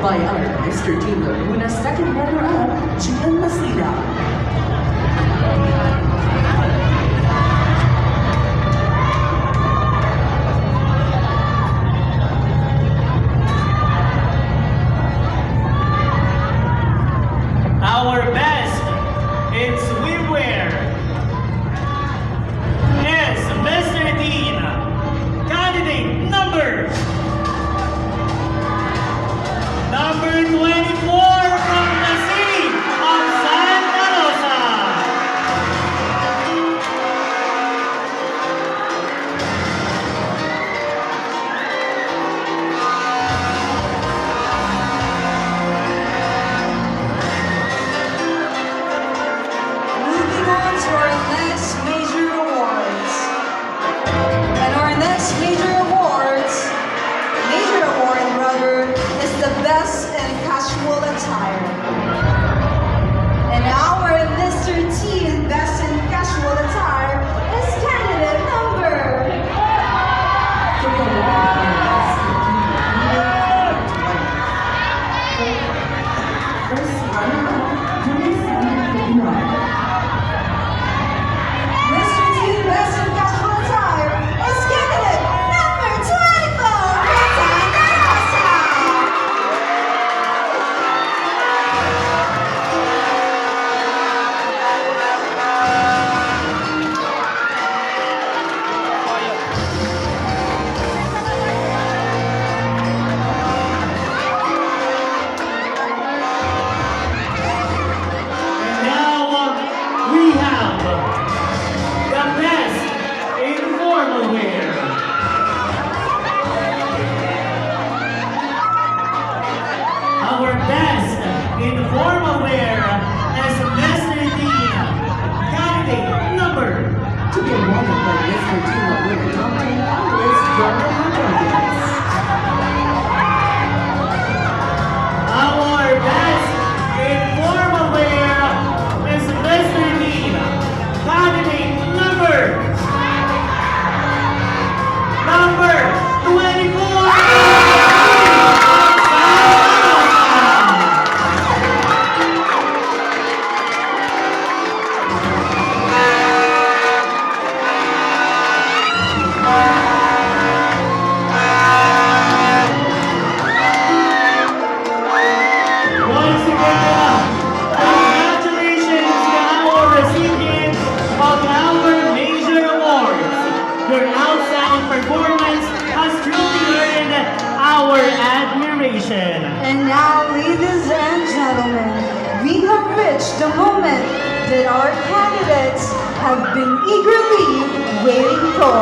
by our Mr. Team Laguna second runner-up, Gian Maslida. Our best in swimwear is Mr. Dean, candidate number 24 from the city of Santa Rosa. Moving on to our next major awards. And our next major award, is the best in casual attire. And our Mr. T best in casual attire is candidate number. First runner-up, Jimmy Mr. T best in casual attire is candidate number 24, Santa Rosa. And now we have the best in formal wear. Our best in formal wear is Mr. Dean, candidate number to be awarded by Mr. Team Laguna top 10 finalist, Jordan Rodriguez. Our best in formal wear is Mr. Dean, candidate number 24. Once again, congratulations to our recipients of our major awards. Your outstanding performance has truly earned our admiration. And now, ladies and gentlemen, we have reached the moment that our candidates have been eagerly waiting for.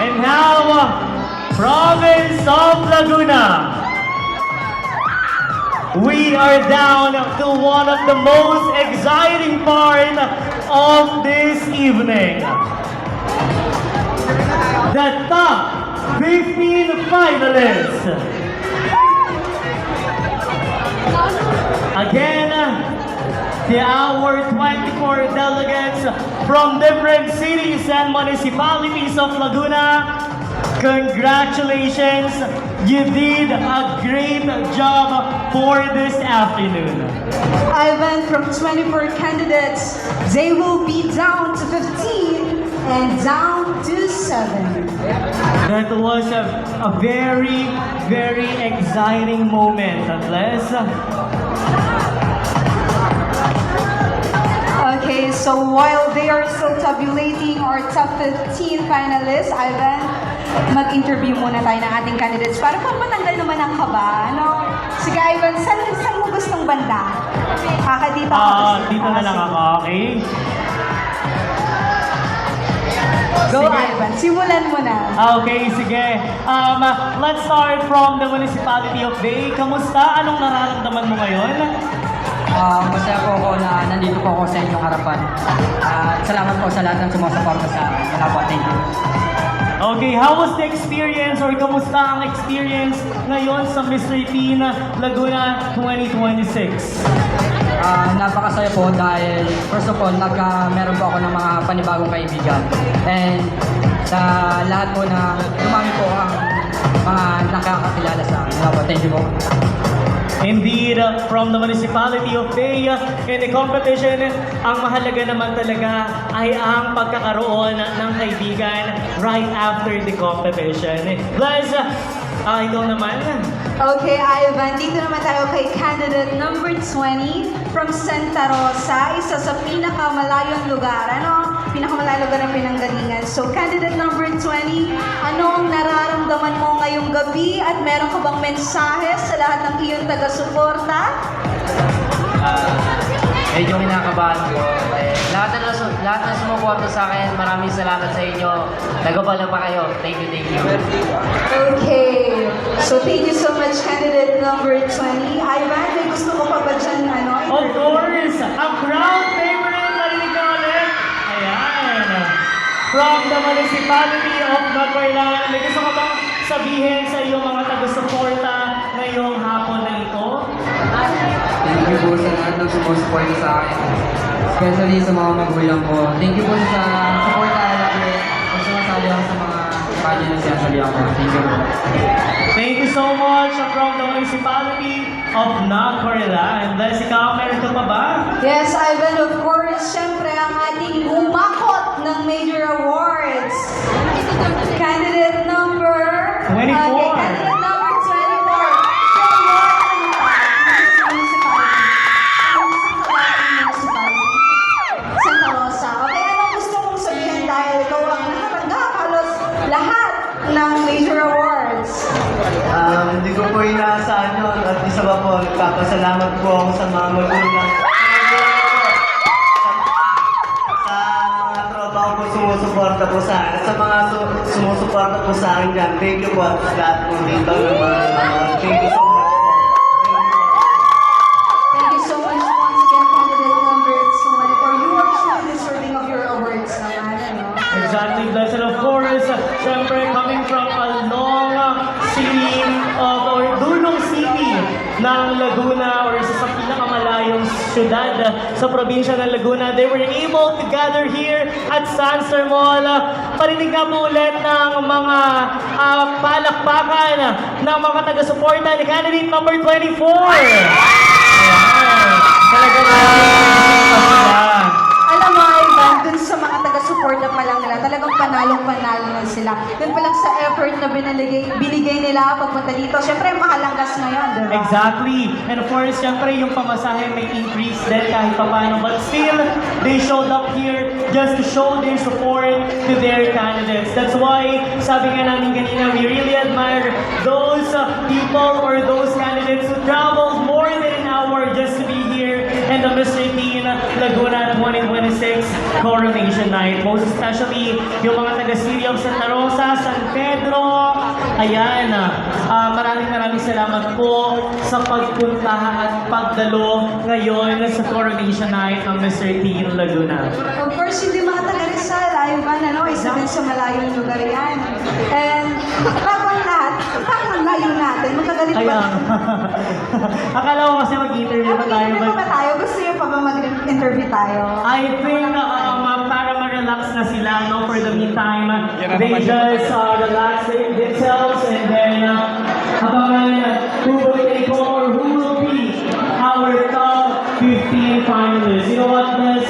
And now, Province of Laguna. We are down to one of the most exciting part of this evening. The top 15 finalists. Again, our 24 delegates from different cities and municipalities of Laguna. Congratulations, you did a great job for this afternoon. Ivan, from 24 candidates, they will be down to 15 and down to 7. That was a very, very exciting moment, Les. Okay, so while they are still tabulating our top 15 finalists, Ivan, mag-interview muna tayo ng ating candidates para matanggal naman ang kaba. Ano? Sige, Ivan, saan mo gustong banda? Dito ako. Dito na lang ako, okay? Go, Sige. Ivan. Simulan mo na. Okay, sige. Let's start from the municipality of Bay. Kamusta? Anong nararamdaman mo ngayon? Masaya po ako na nandito po ako sa inyong harapan. At salamat po sa lahat ng sumusuporta sa akin. Salamat po, thank you. Okay, how was the experience or kamusta ang experience ngayon sa Mr. Teen Laguna 2026? Napakasaya po dahil first of all, meron po ako ng mga panibagong kaibigan. And sa lahat po na dumami po ang mga nakakakilala sa akin. Thank you po. Indeed, from the municipality of Bay, in the competition, ang mahalaga naman talaga ay ang pagkakaroon ng kaibigan right after the competition. Plus, ito naman. Okay, Ivan, dito naman tayo kay candidate number 20 from Santa Rosa, isa sa pinakamalayong lugar, pinakamalayong lugar ng pinanggalingan. So, candidate number 20, anong nararamdaman mo ngayong gabi at meron ka bang mensahe sa lahat ng iyong taga-suporta? Medyo kinakabahan ko. Lahat na sumuporta sa akin, maraming salamat sa inyo. Nagabala pa kayo. Thank you, thank you. Okay, so thank you so much, candidate number 20. Ivan, may gusto ko pa ba dyan, Of course, ang crowd favorite na rin ulit. Ayan. From the municipality of Nagbaylan, may gusto ka bang sabihin sa iyong mga taga-suporta ngayong hapon na ito? Thank you po sa lahat ng sumusuporta sa akin. Especially sa mga magulang ko. Thank you po sa support na lagi. Kung sumasali ako sa mga kanya na sinasali ako. Thank you po. Thank you so much from the municipality of Nagbaylan. Bless ikaw, meron ka pa ba? Yes, Ivan, of course, syempre ang ating umakot ng major awards. Candidate number 24. Candidate number 24. Santa Rosa. Okay, anong gusto mong sabihin dahil ikaw ang nakatanggap halos lahat ng major awards? Hindi ko po inaasahan yun at isa pa po, nagpapasalamat po ako sa mga magulang. Sa mga tropa ko po sumusuporta po sa akin at sa mga sumusuporta po sa akin dyan. Thank you po at sa lahat po dito ng mga thank you so much po. Thank you so much once again, candidate number 24. You are truly deserving of your awards naman, Exactly, bless. And of course, syempre coming from a long city or dulong city ng Laguna or isa sa pinakamalayong syudad sa probinsya ng Laguna, they were able to gather here at Sanster Mall. Parinig nga po ulit ng mga palakpakan ng mga taga-suporta ni candidate number 24. Ayan. Talaga Alam mo, Ivan, dun sa mga taga-suporta pa lang nila, talagang panalong-panalo na sila. Dun pa lang sa effort na binigay nila pagpunta dito. Siyempre, makalanggas ngayon, di ba? Exactly. And of course, syempre yung pamasahe may increase din kahit paano. But still, they showed up here just to show their support to their candidates. That's why, sabi nga namin kanina, we really admire those people or those candidates who traveled more than an hour just to be here in the Mr. Teen Laguna 2026 Coronation Night. Most especially yung mga taga-City of Santa Rosa, San Pedro. Ayan, maraming salamat po sa pagpunta at pagdalo ngayon sa Coronation Night ng Mr. Teen Laguna. Of course, hindi mga taga-Rizal, Ivan, isa din sa malayong lugar yan. And, parang layo natin, magkagalit ba? Ayan. Akala ko kasi mag-interview pa tayo. Mag-interview pa tayo? Gusto niyo pa ba mag-interview tayo? I think para ma-relax na sila, for the meantime, they just relax themselves and then abangan who will take over, who will be our top 15 finalists. You know what, Ness?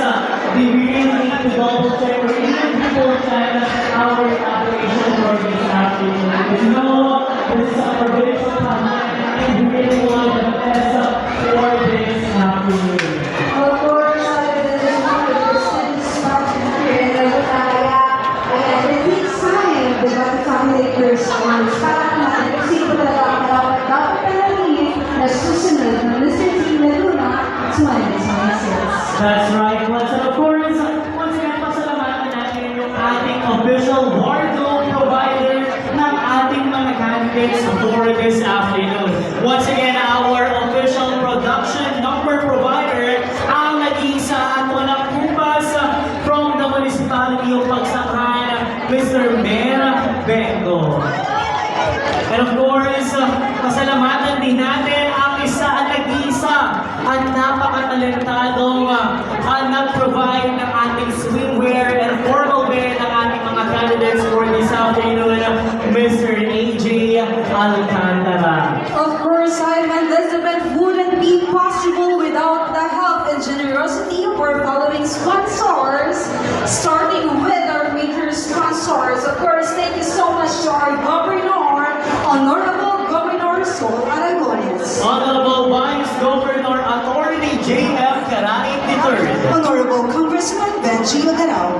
We really need to double check or even triple check our application for this afternoon. Because you know, this is a provincial time and we really want the best for this afternoon. Of course, this is not the first spot here in Laguna. Kaya, it takes time, di ba, to calculate your scores. Para naman, kasi ito talaga ang dapat palangin na susunod ng Mr. Teen Laguna 2026. That's right, once and of course, once again, pasalamatan natin yung ating official wardrobe provider ng ating mga candidates for this afternoon. Once again, our official production number provider, ang nag-iisa at walang kumpas from the municipality of Pagsakan, Mr. Mer Bengo. And of course, pasalamatan din natin ang isa at nag-iisa at napakatalentadong nag-provide ng ating swimwear and formal wear ng ating mga candidates for this afternoon, Mr. AJ Alcantara. Of course, Ivan, this event wouldn't be possible without the help and generosity of our following sponsors, starting with our major sponsors. Of course, thank you so much to our Governor, Honorable Governor Sol Aragones. Honorable Vice Governor Attorney J.F. Caray III. Honorable Congressman Benji Agaraw.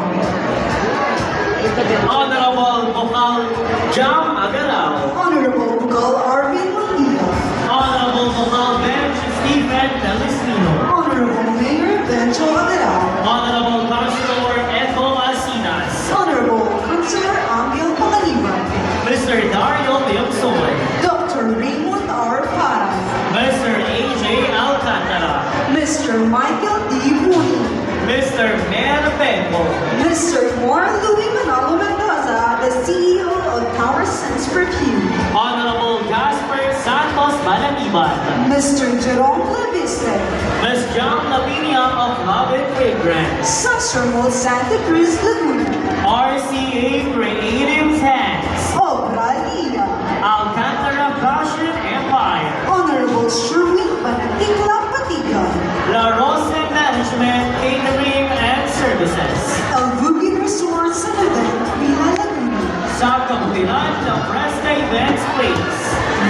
Honorable Bokal Jam Agaraw. Honorable Bukal Arvin Manila. Honorable Bokal Bench Stephen Delismino. Honorable Mayor Benjo Agaraw. Honorable Councilor Edo Asinas. Honorable Councilor Angel Pangaliban. Mr. Dario Leonsoy. Dr. Raymond R. Parang. Mr. AJ Alcantara. Mr. Michael D. Buni. Mr. Man Bengo. Mr. Juan Louis Manalo Mendoza, the CEO of Tower Sense Perfume. Honorable Jasper Santos Balaniban. Mr. Jerome Leviste. Ms. John Lavinia of Love and Fragrance. Sacermo Santa Cruz Laguna. RCA Creative Hands. Obra Liga. Alcantara Fashion Empire. Honorable Sherwin Banatikla Patigan. La Rosa Management Catering and Services. El Bugin Resorts and Event Villa Laguna. Sa kabutilan ng Presta Events Place.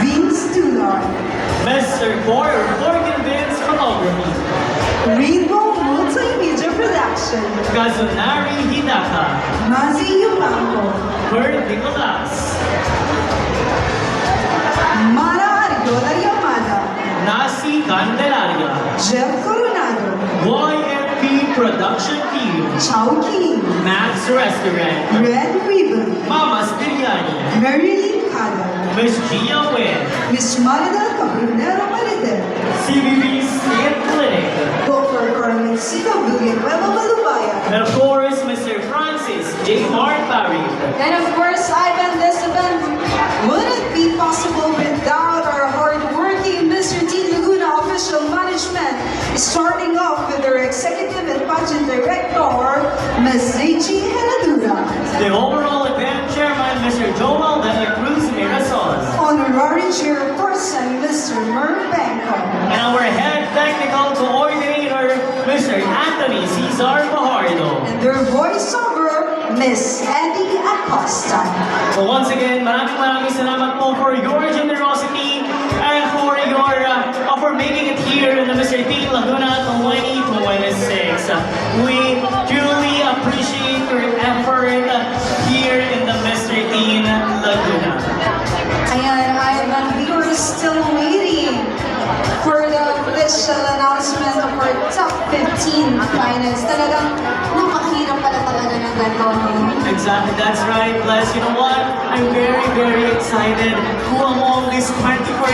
Vince Dular. Mr. Morgan Vince Photography. Rainbow Multimedia Production. Kazunari Hidaka. Mazi Yumanko. Kurt Nicolas. Mara Argola Yamada. Nasi Candelaria. Jeff Coronado. YFP Production Team. Chow King. Max Restaurant. Red Ribbon. Mama's Biryani. Marilyn Cada. Miss Gia Wynn. Miss Marida Cabronero Malite. CBB Skin Clinic. Dr. Carmencita Villanueva Balubaya. And of course, Mr. Francis J. Mark Barry. And of course, Ivan, this event wouldn't be possible without our hardworking Mr. T. Laguna official management, starting off with our executive and pageant director, Ms. Zichi Heradura. The overall event chairman, Mr. Joel de la Cruz Mirasol. Honorary chairperson, Mr. Merv Banco. And our head technical coordinator, Mr. Anthony Cesar Fajardo. And their voiceover, Miss Eddie Acosta. So once again, maraming salamat po for your generosity and for making it here in the Mr. T. Laguna 2026. We truly appreciate your effort here in the Mr. T. Laguna. Ayan, Ivan, we are still waiting for the official announcement of our top 15 finalists. Talagang napakahirap pala talaga ng ganito, no? Exactly, that's right. Plus, you know what? I'm very, very excited who among these 24